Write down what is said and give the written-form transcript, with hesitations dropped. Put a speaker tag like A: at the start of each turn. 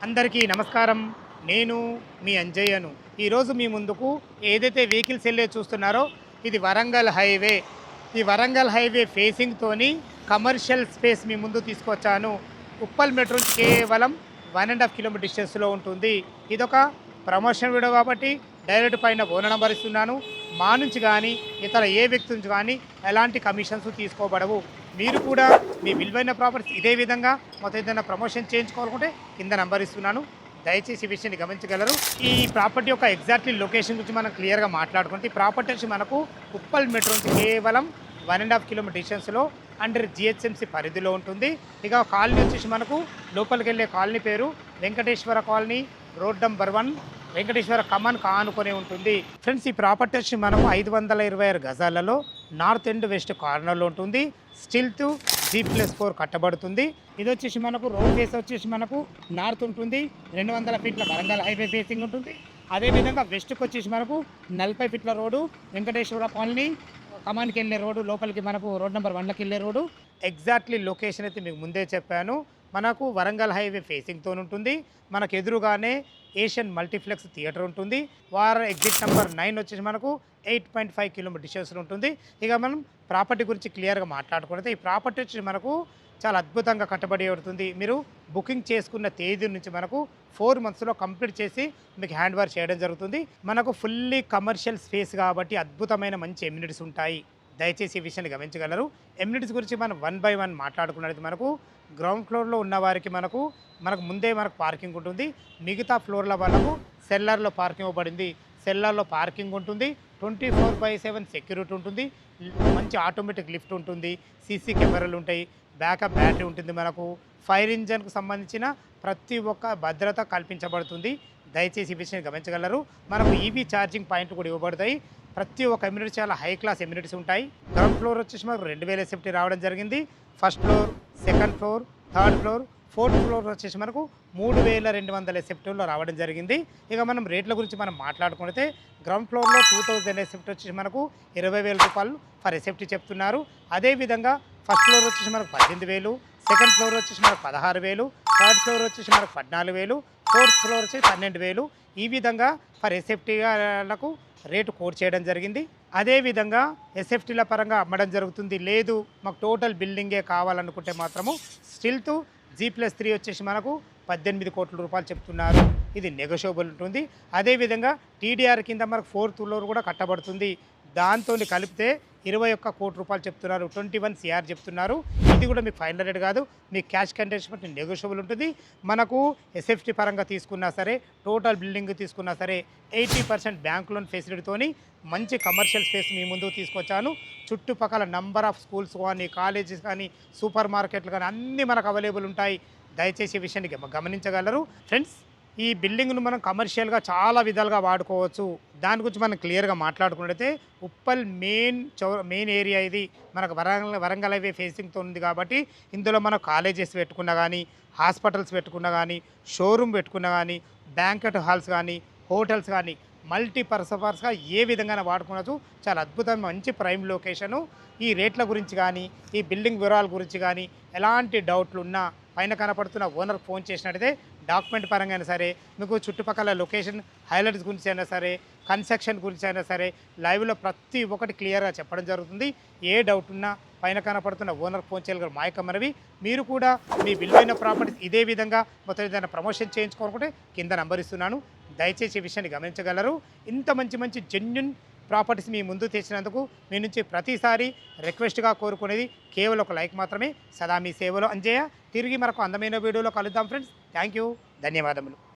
A: అందరికీ నమస్కారం. నేను మీ అంజయ్యను. ఈరోజు మీ ముందుకు ఏదైతే వెహికల్స్ వెళ్ళే చూస్తున్నారో ఇది వరంగల్ హైవే. ఈ వరంగల్ హైవే ఫేసింగ్తోని కమర్షియల్ స్పేస్ మీ ముందు తీసుకొచ్చాను. ఉప్పల్ మెట్రో నుంచి కేవలం 1.5 కిలోమీటర్ డిస్టెన్స్లో ఉంటుంది. ఇదొక ప్రమోషన్ వీడియో కాబట్టి డైరెక్ట్ పైన ఓనర్ నంబర్ ఇస్తున్నాను. మా నుంచి కానీ ఇతర ఏ వ్యక్తి నుంచి కానీ ఎలాంటి కమిషన్స్ తీసుకోబడవు. మీరు కూడా మీ విలువైన ప్రాపర్టీస్ ఇదే విధంగా మొత్తం ఏదైనా ప్రమోషన్ చేయించుకోవాలనుకుంటే కింద నంబర్ ఇస్తున్నాను. దయచేసి ఈ విషయాన్ని గమనించగలరు. ఈ ప్రాపర్టీ యొక్క ఎగ్జాక్ట్లీ లొకేషన్ గురించి మనం క్లియర్గా మాట్లాడుకుంటే ఈ ప్రాపర్టీ వచ్చి మనకు ఉప్పల్ మెట్రో నుంచి కేవలం 1.5 కిలోమీటర్ డిస్టెన్స్లో అండర్ జిహెచ్ఎంసీ పరిధిలో ఉంటుంది. ఇక కాలనీ వచ్చేసి మనకు లోపలికి వెళ్ళే కాలనీ పేరు Venkateswara colony, road number 1, Venkateswara కమాన్ ఆనుకొని ఉంటుంది. ఫ్రెండ్స్, ఈ ప్రాపర్టీ వచ్చి మనకు 526 గజాలలో నార్త్ అండ్ వెస్ట్ కార్నర్లో ఉంటుంది. స్టిల్త్ G+4 కట్టబడుతుంది. ఇది వచ్చేసి మనకు రోడ్ ఫేస్ వచ్చేసి మనకు నార్త్ ఉంటుంది. 200 ఫీట్ల వరంగల్ హైవే ఫేసింగ్ ఉంటుంది. అదేవిధంగా వెస్ట్కి వచ్చేసి మనకు 40 ఫీట్ల రోడ్డు వెంకటేశ్వర కాలనీ కమాన్కి వెళ్ళే రోడ్డు, లోపలికి మనకు రోడ్ నెంబర్ 1కి వెళ్ళే రోడ్డు. ఎగ్జాక్ట్లీ లొకేషన్ అయితే మీకు ముందే చెప్పాను. మనకు వరంగల్ హైవే ఫేసింగ్తో ఉంటుంది. మనకు ఎదురుగానే ఏషియన్ మల్టీప్లెక్స్ థియేటర్ ఉంటుంది. వారి ఎగ్జిట్ నెంబర్ 9 వచ్చేసి మనకు 8.5 కిలోమీటర్ డిస్టెన్స్లో ఉంటుంది. ఇక మనం ప్రాపర్టీ గురించి క్లియర్గా మాట్లాడుకుంటే ఈ ప్రాపర్టీ వచ్చి మనకు చాలా అద్భుతంగా కట్టబడి ఉంటుంది. మీరు బుకింగ్ చేసుకున్న తేదీ నుంచి మనకు 4 మంత్స్లో కంప్లీట్ చేసి మీకు హ్యాండ్ ఓవర్ చేయడం జరుగుతుంది. మనకు ఫుల్లీ కమర్షియల్ స్పేస్ కాబట్టి అద్భుతమైన మంచి ఎమ్యూనిటీస్ ఉంటాయి. దయచేసి ఈ విషయాన్ని గమనించగలరు. ఎమ్యూనిటీస్ గురించి మనం 1 బై 1 మాట్లాడుకున్నది మనకు గ్రౌండ్ ఫ్లోర్లో ఉన్న వారికి మనకు ముందే మనకు పార్కింగ్ ఉంటుంది. మిగతా ఫ్లోర్ల వాళ్ళకు సెల్లర్లో పార్కింగ్ ఇవ్వబడింది. సెల్లర్లో పార్కింగ్ ఉంటుంది. 24/7 సెక్యూరిటీ ఉంటుంది. మంచి ఆటోమేటిక్ లిఫ్ట్ ఉంటుంది. సీసీ కెమెరాలు ఉంటాయి. బ్యాకప్ బ్యాటరీ ఉంటుంది. మనకు ఫైర్ ఇంజన్కు సంబంధించిన ప్రతి ఒక్క భద్రత కల్పించబడుతుంది. దయచేసి ఈ విషయాన్ని గమనించగలరు. మనకు ఈవీ ఛార్జింగ్ పాయింట్ కూడా ఇవ్వబడతాయి. ప్రతి ఒక్క ఎమ్యూనిటీ చాలా హై క్లాస్ ఎమ్యూనిటీస్ ఉంటాయి. గ్రౌండ్ ఫ్లోర్ వచ్చేసి మనకు 2000 ఎస్ఎఫ్టీ రావడం జరిగింది. First floor, second floor, third floor, fourth floor వచ్చేసి మనకు 3200 ఎస్ఎఫ్టీలో రావడం జరిగింది. ఇక మనం రేట్ల గురించి మనం మాట్లాడుకుంటే గ్రౌండ్ ఫ్లోర్లో 2000 ఎస్ఎఫ్టీ వచ్చేసి మనకు 20,000 రూపాయలు ఫర్ ఎస్ఎఫ్టీ చెప్తున్నారు. అదేవిధంగా ఫస్ట్ ఫ్లోర్ వచ్చేసి మనకు 18,000, సెకండ్ ఫ్లోర్ వచ్చేసి మనకు 16,000, థర్డ్ ఫ్లోర్ వచ్చేసి మనకు 14,000, ఫోర్త్ ఫ్లోర్ వచ్చి 12,000. ఈ విధంగా ఫర్ ఎస్ఎఫ్టీలకు రేటు కోడ్ చేయడం జరిగింది. అదేవిధంగా ఎస్ఎఫ్టీల పరంగా అమ్మడం జరుగుతుంది. లేదు మాకు టోటల్ బిల్డింగే కావాలనుకుంటే మాత్రము స్టిల్త్ G+3 వచ్చేసి మనకు 18 కోట్ల రూపాయలు చెప్తున్నారు. ఇది నెగోషియబుల్ ఉంటుంది. అదేవిధంగా టీడీఆర్ కింద మనకు 4th ఫ్లోర్ కూడా కట్టబడుతుంది. దాంతో కలిపితే 21 కోట్ల రూపాయలు చెప్తున్నారు. 21 CR చెప్తున్నారు. ఇది కూడా మీకు ఫైనల్ రేట్ కాదు, మీ క్యాష్ కండిషన్ నెగోషియబుల్ ఉంటుంది. మనకు ఎస్ఎఫ్టీ పరంగా తీసుకున్నా సరే, టోటల్ బిల్డింగ్ తీసుకున్నా సరే 80% బ్యాంక్ లోన్ ఫెసిలిటీతోని మంచి కమర్షియల్ స్పేస్ మీ ముందుకు తీసుకొచ్చాను. చుట్టుపక్కల నంబర్ ఆఫ్ స్కూల్స్ కానీ, కాలేజెస్ కానీ, సూపర్ మార్కెట్లు కానీ అన్నీ మనకు అవైలబుల్ ఉంటాయి. దయచేసి ఈ విషయాన్ని గమనించగలరు. ఫ్రెండ్స్, ఈ బిల్డింగ్ను మనం కమర్షియల్గా చాలా విధాలుగా వాడుకోవచ్చు. దాని గురించి మనం క్లియర్గా మాట్లాడుకున్నట్టయితే ఉప్పల్ మెయిన్ ఏరియా ఇది మనకు వరంగల్ హైవే ఫేసింగ్తో ఉంది కాబట్టి ఇందులో మనం కాలేజెస్ పెట్టుకున్నా కానీ, హాస్పిటల్స్ పెట్టుకున్నా కానీ, షోరూమ్ పెట్టుకున్నా కానీ, బ్యాంకెట్ హాల్స్ కానీ, హోటల్స్ కానీ మల్టీపర్పస్గా ఏ విధంగా వాడుకోవచ్చు. చాలా అద్భుతమైన మంచి ప్రైమ్ లొకేషను. ఈ రేట్ల గురించి కానీ, ఈ బిల్డింగ్ వివరాల గురించి కానీ ఎలాంటి డౌట్లు ఉన్నా పైన కనపడుతున్న ఓనర్కి ఫోన్ చేసినట్టయితే డాక్యుమెంట్ పరంగా అయినా సరే, మీకు చుట్టుపక్కల లొకేషన్ హైలైట్స్ గురించి అయినా సరే, కన్స్ట్రక్షన్ గురించి అయినా సరే లైవ్లో ప్రతి ఒక్కటి క్లియర్గా చెప్పడం జరుగుతుంది. ఏ డౌట్ ఉన్నా పైన కనపడుతున్న ఓనర్కి ఫోన్ చేయగలరు. మా యొక్క మనవి, మీరు కూడా మీ విలువైన ప్రాపర్టీస్ ఇదే విధంగా మొత్తం ఏదైనా ప్రమోషన్ చేయించుకోవాలనుకుంటే కింద నంబర్ ఇస్తున్నాను. దయచేసి ఈ విషయాన్ని గమనించగలరు. ఇంత మంచి జెన్యూన్ ప్రాపర్టీస్ మీ ముందు తెచ్చినందుకు మీ నుంచి ప్రతిసారి రిక్వెస్ట్గా కోరుకునేది కేవలం ఒక లైక్ మాత్రమే. సదా మీ సేవలో అంజయ్య. తిరిగి మనకు అందమైన వీడియోలో కలుద్దాం ఫ్రెండ్స్. థ్యాంక్ యూ, ధన్యవాదములు.